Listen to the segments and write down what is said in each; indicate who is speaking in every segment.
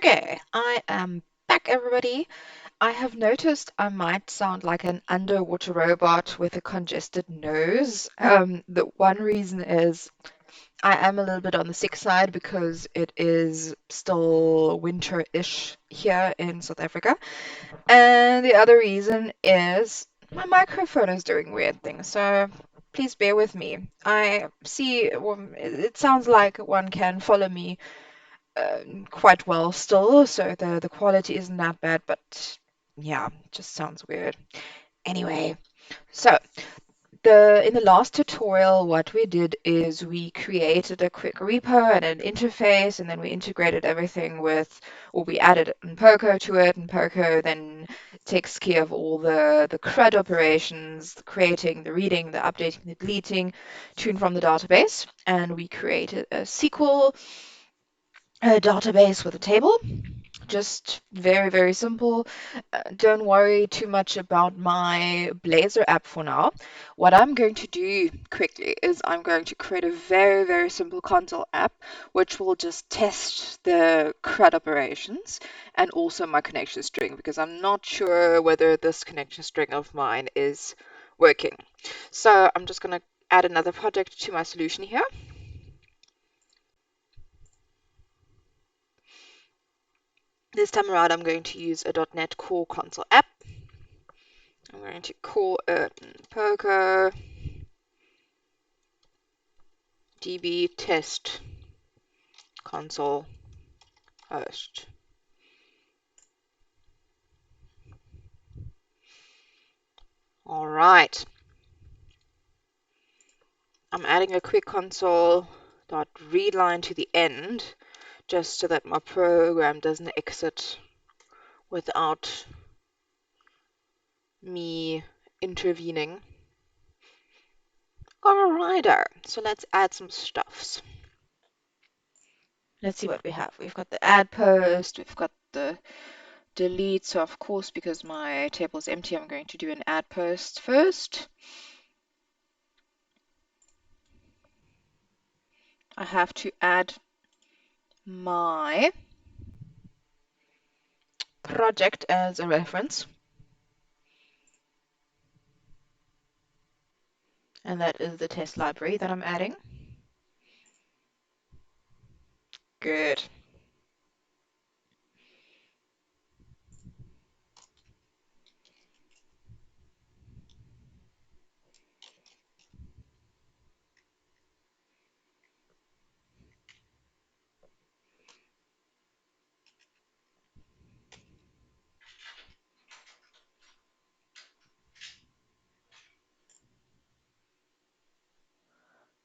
Speaker 1: Okay, I am back, everybody. I have noticed I might sound like an underwater robot with a congested nose. The one reason is I am a little bit on the sick side because it is still winter-ish here in South Africa. And the other reason is my microphone is doing weird things, so please bear with me. I see, it sounds like one can follow me quite well still, so the quality isn't that bad, but yeah, it just sounds weird. Anyway, so the in the last tutorial, what we did is we created a quick repo and an interface, and then we integrated everything with, or we added NPoco to it. NPoco then takes care of all the CRUD operations, the creating, the reading, the updating, the deleting, to and from the database. And we created a SQL database with a table. Just very, very simple. Don't worry too much about my Blazor app for now. What I'm going to do quickly is I'm going to create a very, very simple console app, which will just test the CRUD operations and also my connection string, because I'm not sure whether this connection string of mine is working. So I'm just going to add another project to my solution here. This time around, I'm going to use a .NET Core console app. I'm going to call it NPoco DB test console host. All right. I'm adding a quick console.read line to the end, just so that my program doesn't exit without me intervening. Alrighto, so let's add some stuffs. Let's see what we have. We've got the add post, we've got the delete. So of course, because my table is empty, I'm going to do an add post first. I have to add my project as a reference. And that is the test library that I'm adding. Good.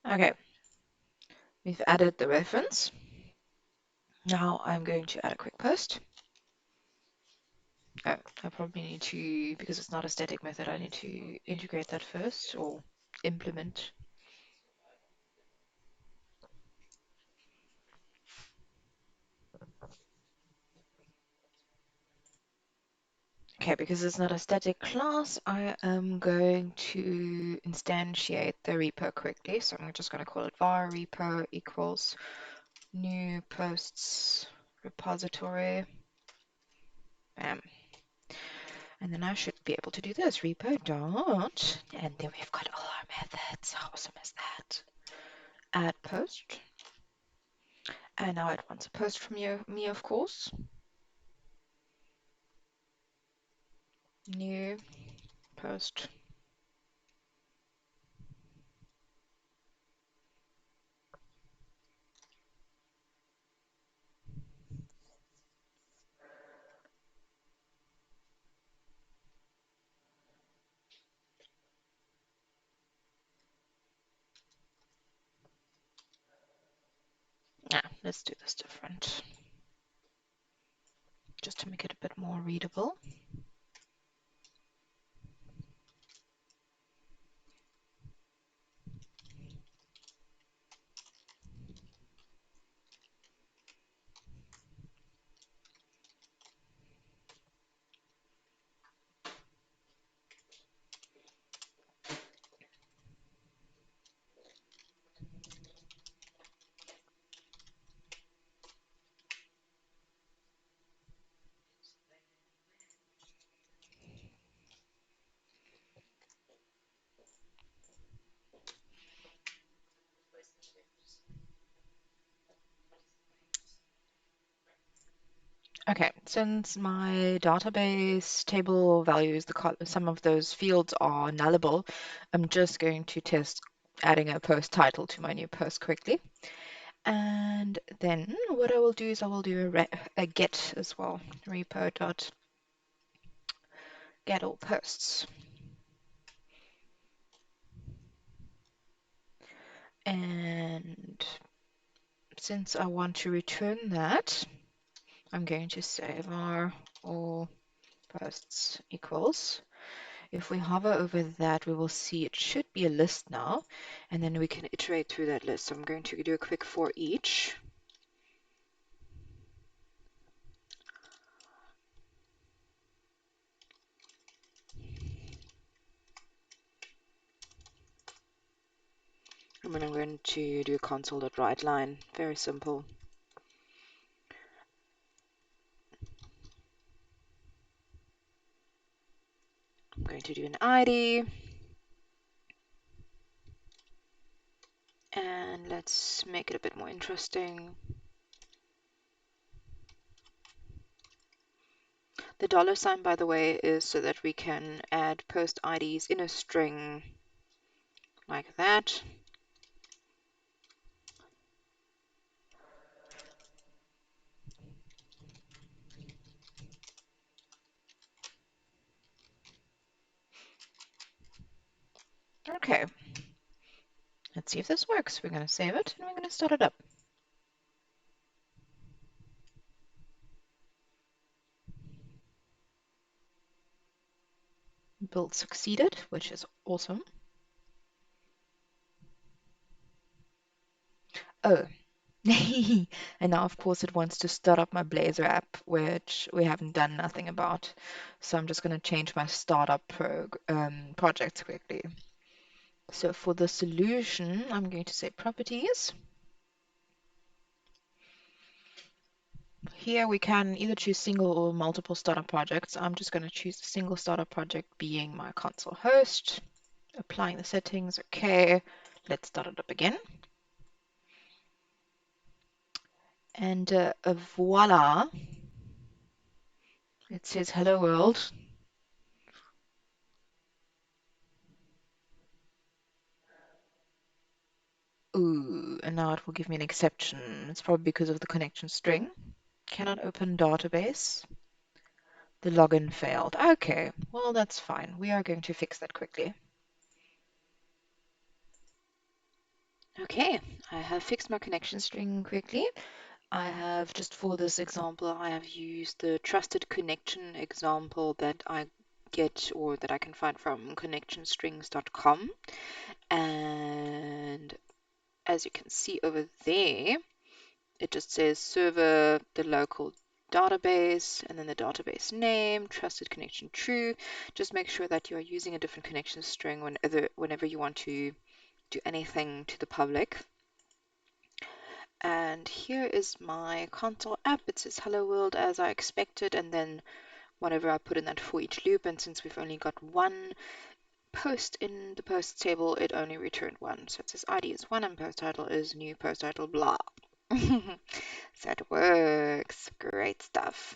Speaker 1: Okay, we've added the reference. Now I'm going to add a quick post. Oh, I probably need to, because it's not a static method, I need to integrate that first or implement. Okay, because it's not a static class, I am going to instantiate the repo quickly. So I'm just going to call it var repo equals new posts repository. Bam. And then I should be able to do this repo dot, and then we've got all our methods. How awesome is that? Add post. And now it wants a post from me, of course. New post. Let's do this different, just to make it a bit more readable. Okay, since my database table values, some of those fields are nullable, I'm just going to test adding a post title to my new post quickly. And then what I will do is I will do a get as well, repo.get all posts. And since I want to return that, I'm going to say var all posts equals. If we hover over that, we will see it should be a list now, and then we can iterate through that list. So I'm going to do a quick for each. And then I'm going to do a console.writeLine. Very simple. I'm going to do an ID. And let's make it a bit more interesting. The $sign, by the way, is so that we can add post IDs in a string like that. Okay, let's see if this works. We're going to save it and we're going to start it up. Build succeeded, which is awesome. Oh, and now of course it wants to start up my Blazor app, which we haven't done nothing about. So I'm just going to change my startup projects quickly. So for the solution, I'm going to say properties. Here we can either choose single or multiple startup projects. I'm just going to choose the single startup project being my console host. Applying the settings, okay. Let's start it up again. And voila, it says hello world. Ooh, and now it will give me an exception. It's probably because of the connection string. Cannot open database. The login failed. Okay, well, that's fine. We are going to fix that quickly. Okay, I have fixed my connection string quickly. I have, just for this example, I have used the trusted connection example that I get or that I can find from connectionstrings.com. And as you can see over there, it just says server, the local database, and then the database name, trusted connection true. Just make sure that you are using a different connection string whenever you want to do anything to the public. And here is my console app. It says hello world as I expected, and then whenever I put in that for each loop, and since we've only got one post in the post table, it only returned one. So it says ID is one and post title is new post title blah. So it works. Great stuff.